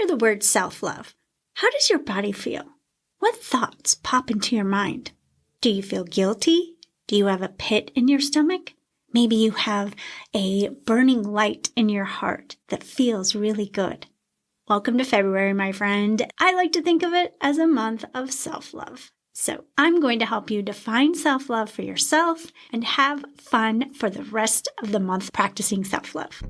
hear the word self-love, how does your body feel? What thoughts pop into your mind? Do you feel guilty? Do you have a pit in your stomach? Maybe you have a burning light in your heart that feels really good. Welcome to February, my friend. I like to think of it as a month of self-love. So I'm going to help you define self-love for yourself and have fun for the rest of the month practicing self-love.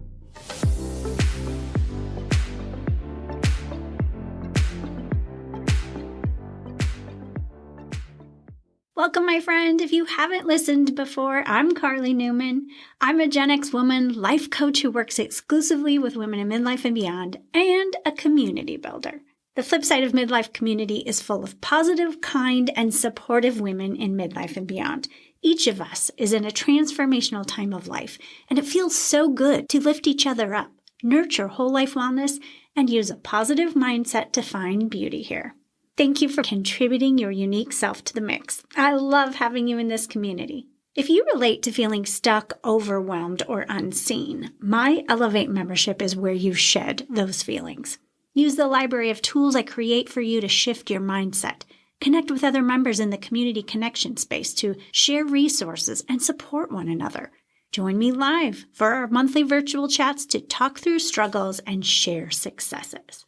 Welcome, my friend. If you haven't listened before, I'm Karli Newman. I'm a Gen X woman, life coach who works exclusively with women in midlife and beyond, and a community builder. The Flipside of Midlife community is full of positive, kind, and supportive women in midlife and beyond. Each of us is in a transformational time of life, and it feels so good to lift each other up, nurture whole life wellness, and use a positive mindset to find beauty here. Thank you for contributing your unique self to the mix. I love having you in this community. If you relate to feeling stuck, overwhelmed, or unseen, my Elevate membership is where you shed those feelings. Use the library of tools I create for you to shift your mindset. Connect with other members in the community connection space to share resources and support one another. Join me live for our monthly virtual chats to talk through struggles and share successes.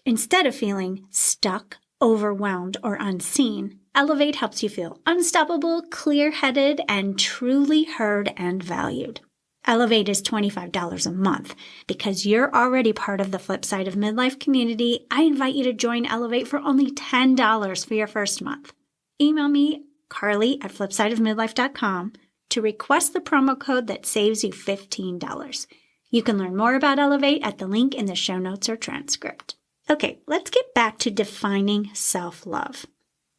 Instead of feeling stuck, overwhelmed, or unseen, Elevate helps you feel unstoppable, clear-headed, and truly heard and valued. Elevate is $25 a month. Because you're already part of the Flipside of Midlife community, I invite you to join Elevate for only $10 for your first month. Email me, Karli@flipsideofmidlife.com, to request the promo code that saves you $15. You can learn more about Elevate at the link in the show notes or transcript. Okay, let's get back to defining self-love.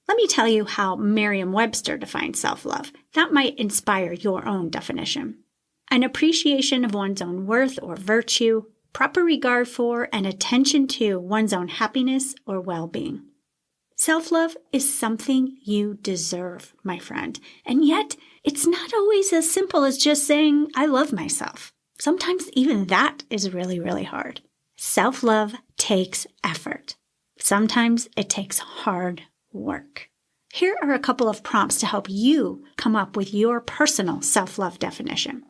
Let me tell you how Merriam-Webster defines self-love. That might inspire your own definition. An appreciation of one's own worth or virtue, proper regard for and attention to one's own happiness or well-being. Self-love is something you deserve, my friend. And yet, it's not always as simple as just saying, I love myself. Sometimes even that is really, really hard. Self-love takes effort. Sometimes it takes hard work. Here are a couple of prompts to help you come up with your personal self-love definition.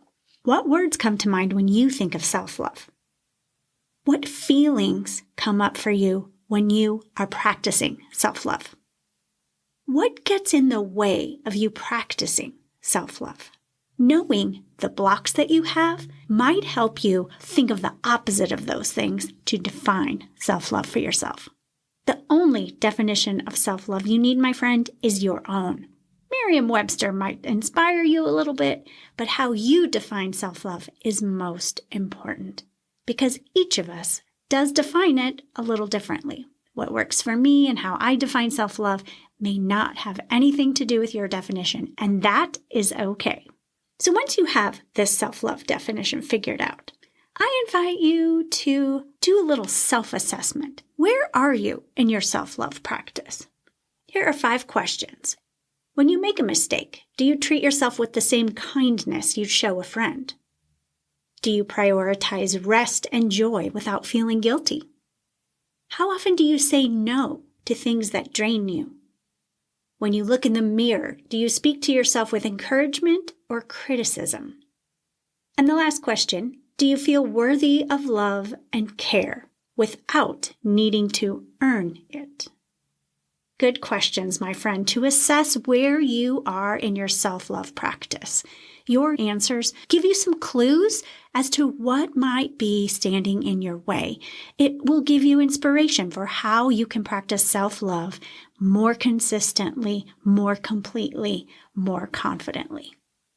What words come to mind when you think of self-love? What feelings come up for you when you are practicing self-love? What gets in the way of you practicing self-love? Knowing the blocks that you have might help you think of the opposite of those things to define self-love for yourself. The only definition of self-love you need, my friend, is your own. Merriam-Webster might inspire you a little bit, but how you define self-love is most important because each of us does define it a little differently. What works for me and how I define self-love may not have anything to do with your definition, and that is okay. So once you have this self-love definition figured out, I invite you to do a little self-assessment. Where are you in your self-love practice? Here are 5 questions. When you make a mistake, do you treat yourself with the same kindness you'd show a friend? Do you prioritize rest and joy without feeling guilty? How often do you say no to things that drain you? When you look in the mirror, do you speak to yourself with encouragement or criticism? And the last question, do you feel worthy of love and care without needing to earn it? Good questions, my friend, to assess where you are in your self-love practice. Your answers give you some clues as to what might be standing in your way. It will give you inspiration for how you can practice self-love more consistently, more completely, more confidently.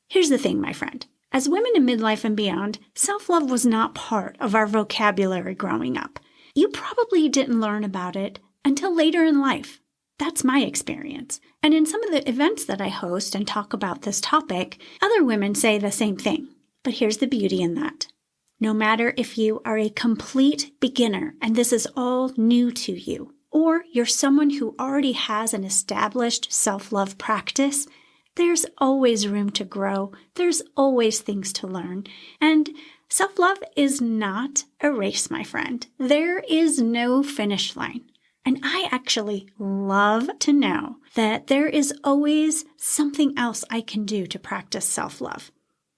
Here's the thing, my friend. As women in midlife and beyond, self-love was not part of our vocabulary growing up. You probably didn't learn about it until later in life. That's my experience. And in some of the events that I host and talk about this topic, other women say the same thing. But here's the beauty in that. No matter if you are a complete beginner and this is all new to you, or you're someone who already has an established self-love practice, there's always room to grow. There's always things to learn. And Self-love is not a race, my friend. There is no finish line. And I actually love to know that there is always something else I can do to practice self-love.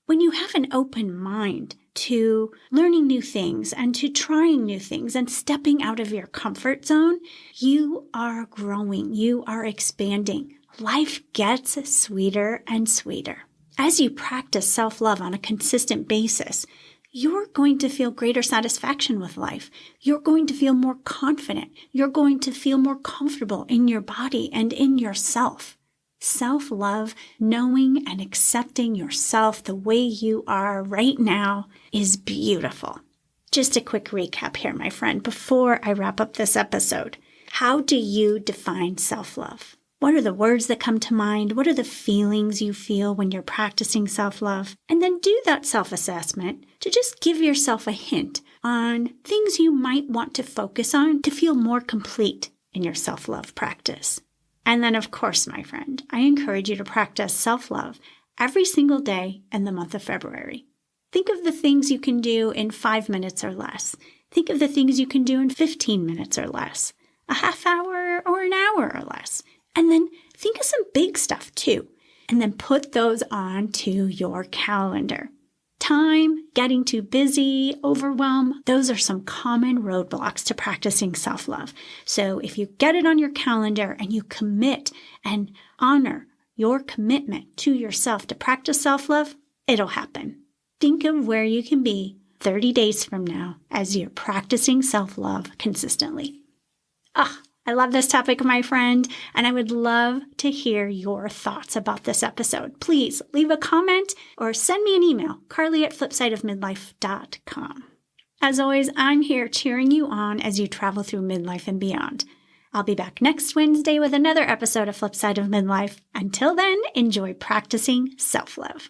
When you have an open mind to learning new things and to trying new things and stepping out of your comfort zone, you are growing, you are expanding. Life gets sweeter and sweeter. As you practice self-love on a consistent basis, you're going to feel greater satisfaction with life. You're going to feel more confident. You're going to feel more comfortable in your body and in yourself. Self-love, knowing and accepting yourself the way you are right now, is beautiful. Just a quick recap here, my friend, before I wrap up this episode. How do you define self-love? What are the words that come to mind? What are the feelings you feel when you're practicing self-love? And then do that self-assessment to just give yourself a hint on things you might want to focus on to feel more complete in your self-love practice. And then, of course, my friend, I encourage you to practice self-love every single day in the month of February. Think of the things you can do in 5 minutes or less. Think of the things you can do in 15 minutes or less, a half hour or an hour or less. And then think of some big stuff too, and then put those onto your calendar. Time, getting too busy, overwhelm, those are some common roadblocks to practicing self-love. So if you get it on your calendar and you commit and honor your commitment to yourself to practice self-love, it'll happen. Think of where you can be 30 days from now as you're practicing self-love consistently. I love this topic, my friend, and I would love to hear your thoughts about this episode. Please leave a comment or send me an email, Karli@flipsideofmidlife.com. As always, I'm here cheering you on as you travel through midlife and beyond. I'll be back next Wednesday with another episode of Flipside of Midlife. Until then, enjoy practicing self-love.